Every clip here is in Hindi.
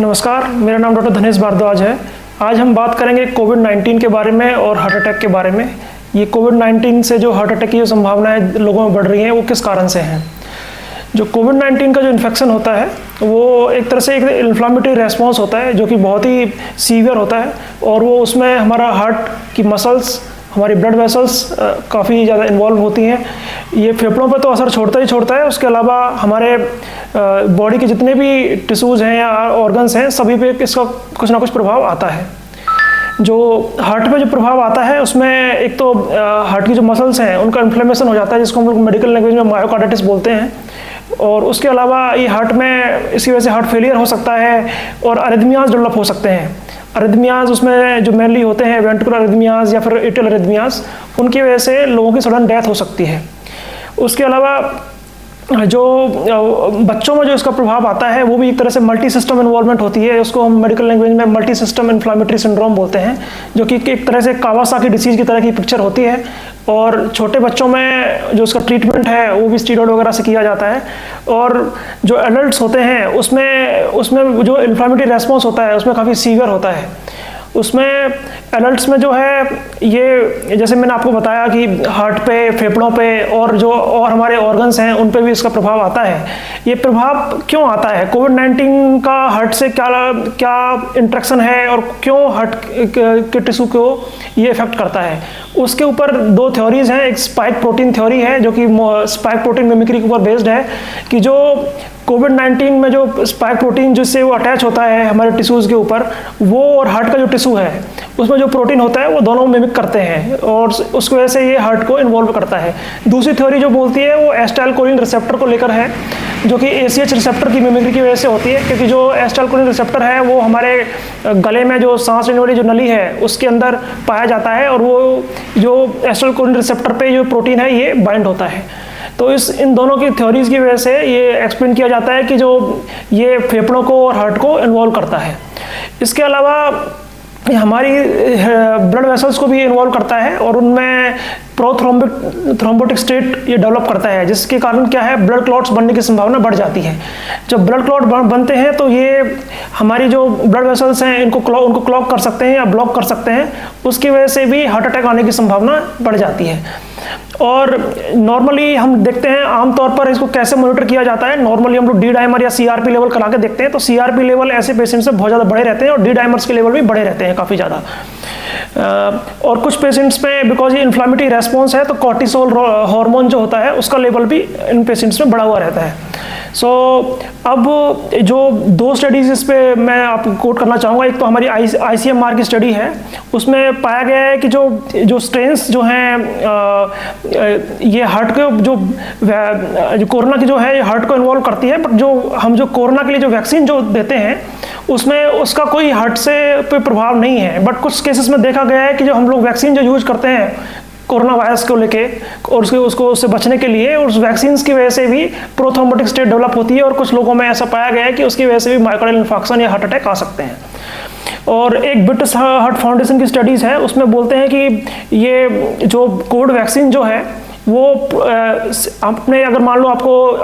नमस्कार, मेरा नाम डॉक्टर धनेश भारद्वाज है। आज हम बात करेंगे कोविड-19 के बारे में और हार्ट अटैक के बारे में। ये कोविड-19 से जो हार्ट अटैक की जो संभावनाएं लोगों में बढ़ रही हैं वो किस कारण से हैं। जो कोविड-19 का जो इन्फेक्शन होता है वो एक तरह से एक इन्फ्लामेटरी रेस्पॉन्स होता है जो कि बहुत ही सीवियर होता है और वो उसमें हमारा हार्ट की मसल्स, हमारी ब्लड वेसल्स काफ़ी ज़्यादा इन्वॉल्व होती हैं। ये फेफड़ों पर तो असर छोड़ता ही छोड़ता है, उसके अलावा हमारे बॉडी के जितने भी टिश्यूज़ हैं या ऑर्गन्स हैं सभी पे इसका कुछ ना कुछ प्रभाव आता है। जो हार्ट पे जो प्रभाव आता है उसमें एक तो हार्ट की जो मसल्स हैं उनका इन्फ्लेमेशन हो जाता है जिसको हम लोग मेडिकल लैंग्वेज में मायोकार्डिटिस बोलते हैं। और उसके अलावा ये हार्ट में इसकी वजह से हार्ट फेलियर हो सकता है और अरिथमियाज डेवलप हो सकते हैं। अरिथमियाज उसमें जो मेनली होते हैं वेंट्रिकुलर अरिथमियाज या फिर एट्रियल अरिथमियाज, उनकी वजह से लोगों की सडन डेथ हो सकती है। उसके अलावा जो बच्चों में जो इसका प्रभाव आता है वो भी एक तरह से मल्टी सिस्टम इन्वॉल्वमेंट होती है। उसको हम मेडिकल लैंग्वेज में मल्टी सिस्टम इन्फ्लामेटरी सिंड्रोम बोलते हैं, जो कि एक तरह से कावासाकी डिसीज की तरह की पिक्चर होती है। और छोटे बच्चों में जो उसका ट्रीटमेंट है वो भी स्टीरॉयड वगैरह से किया जाता है। और जो एडल्ट्स होते हैं उसमें जो इन्फ्लामेटरी रेस्पॉन्स होता है उसमें काफ़ी सीवियर होता है। उसमें एडल्ट्स में जो है ये जैसे मैंने आपको बताया कि हार्ट पे, फेफड़ों पे और जो और हमारे ऑर्गन्स हैं उन पे भी इसका प्रभाव आता है। ये प्रभाव क्यों आता है, कोविड-19 का हार्ट से क्या इंटरेक्शन है और क्यों हार्ट के टिश्यू को ये इफेक्ट करता है, उसके ऊपर दो थ्योरीज हैं। एक स्पाइक प्रोटीन थ्योरी है जो कि स्पाइक प्रोटीन मिमिक्री के ऊपर बेस्ड है कि जो कोविड-19 में जो स्पाइक प्रोटीन जिससे वो अटैच होता है हमारे टिश्यूज़ के ऊपर, वो और हार्ट का जो टिश्यू है उसमें जो प्रोटीन होता है वो दोनों मिमिक करते हैं और उसकी वजह से ये हार्ट को इन्वॉल्व करता है। दूसरी थ्योरी जो बोलती है वो एसिटाइलकोलिन रिसेप्टर को लेकर है, जो कि ACH रिसेप्टर की मिमिक्री की वजह से होती है, क्योंकि जो एसिटाइलकोलिन रिसेप्टर है वो हमारे गले में जो सांस लेने वाली जो नली है उसके अंदर पाया जाता है और वो जो एसिटाइलकोलिन रिसेप्टर पे जो प्रोटीन है ये बाइंड होता है। तो इन दोनों की थ्योरीज की वजह से ये एक्सप्लेन किया जाता है कि जो ये फेफड़ों को और हार्ट को इन्वॉल्व करता है। इसके अलावा हमारी ब्लड वेसल्स को भी इन्वॉल्व करता है और उनमें थ्रोम्बोटिक स्टेट ये डेवलप करता है, जिसके कारण क्या है ब्लड क्लॉट्स बनने की संभावना बढ़ जाती है। जब ब्लड क्लॉट बनते हैं तो ये हमारी जो ब्लड वेसल्स हैं उनको क्लॉग कर सकते हैं या ब्लॉक कर सकते हैं, उसकी वजह से भी हार्ट अटैक आने की संभावना बढ़ जाती है। और नॉर्मली हम देखते हैं आमतौर पर इसको कैसे मॉनिटर किया जाता है। नॉर्मली हम लोग डी डाइमर या CRP लेवल करा के देखते हैं, तो CRP लेवल ऐसे पेशेंट से बहुत ज़्यादा बढ़े रहते हैं और डी डाइमर्स के लेवल भी बढ़े रहते हैं काफ़ी ज़्यादा। और कुछ पेशेंट्स में बिकॉज ये इन्फ्लामेटरी रेस्पॉन्स है तो कॉर्टिसोल हार्मोन जो होता है उसका लेवल भी इन पेशेंट्स में बढ़ा हुआ रहता है। सो अब जो दो स्टडीज़ इस पे मैं आपको कोट करना चाहूँगा। एक तो हमारी ICMR की स्टडी है, उसमें पाया गया है कि जो स्ट्रेन्स जो हैं ये हार्ट को जो कोरोना की जो है हार्ट को इन्वॉल्व करती है, बट जो कोरोना के लिए जो वैक्सीन जो देते हैं उसमें उसका कोई हार्ट से पे प्रभाव नहीं है। बट कुछ केसेस में देखा गया है कि जो हम लोग वैक्सीन जो यूज करते हैं कोरोना वायरस को लेके और उससे बचने के लिए, उस वैक्सीन की वजह से भी प्रोथ्रोम्बोटिक स्टेट डेवलप होती है और कुछ लोगों में ऐसा पाया गया है कि उसकी वजह से भी मायोकार्डियल इन्फार्क्शन या हार्ट अटैक आ सकते हैं। और एक ब्रिटिश हार्ट फाउंडेशन की स्टडीज़ है, उसमें बोलते हैं कि ये जो कोविड वैक्सीन जो है वो आपने अगर मान लो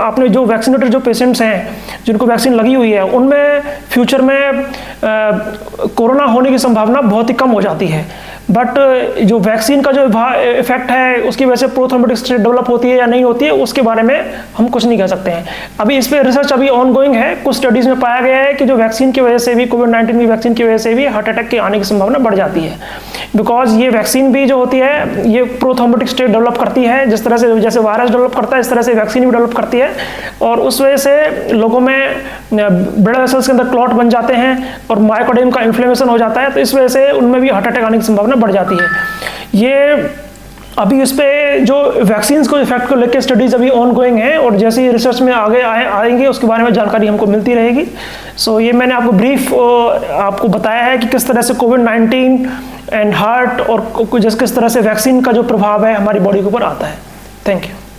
आपने जो वैक्सीनेटेड जो पेशेंट्स हैं जिनको वैक्सीन लगी हुई है उनमें फ्यूचर में कोरोना होने की संभावना बहुत ही कम हो जाती है। बट जो वैक्सीन का जो इफेक्ट है उसकी वजह से प्रोथ्रोम्बोटिक स्टेट डेवलप होती है या नहीं होती है उसके बारे में हम कुछ नहीं कह सकते हैं। अभी इस पर रिसर्च अभी ऑनगोइंग है। कुछ स्टडीज़ में पाया गया है कि जो वैक्सीन की वजह से भी कोविड-19 की वैक्सीन की वजह से भी हार्ट अटैक के आने की संभावना बढ़ जाती है, बिकॉज ये वैक्सीन भी जो होती है ये प्रोथ्रोम्बोटिक स्टेट डेवलप करती है। जिस तरह से जैसे वायरस डेवलप करता है इस तरह से वैक्सीन भी डेवलप करती है और उस वजह से लोगों में ब्लड वेसल्स के अंदर क्लॉट बन जाते हैं और मायोकार्डियम का इन्फ्लेमेशन हो जाता है, तो इस वजह से उनमें भी हार्ट अटैक आने की संभावना बढ़ जाती है। ये अभी इस पे जो वैक्सीन को इफेक्ट को लेकर स्टडीज अभी ऑनगोइंग है और जैसे ही रिसर्च में आगे आएंगे उसके बारे में जानकारी हमको मिलती रहेगी। सो ये मैंने आपको ब्रीफ आपको बताया है कि किस तरह से कोविड-19 एंड हार्ट और किस तरह से वैक्सीन का जो प्रभाव है हमारी बॉडी के ऊपर आता है। Thank you.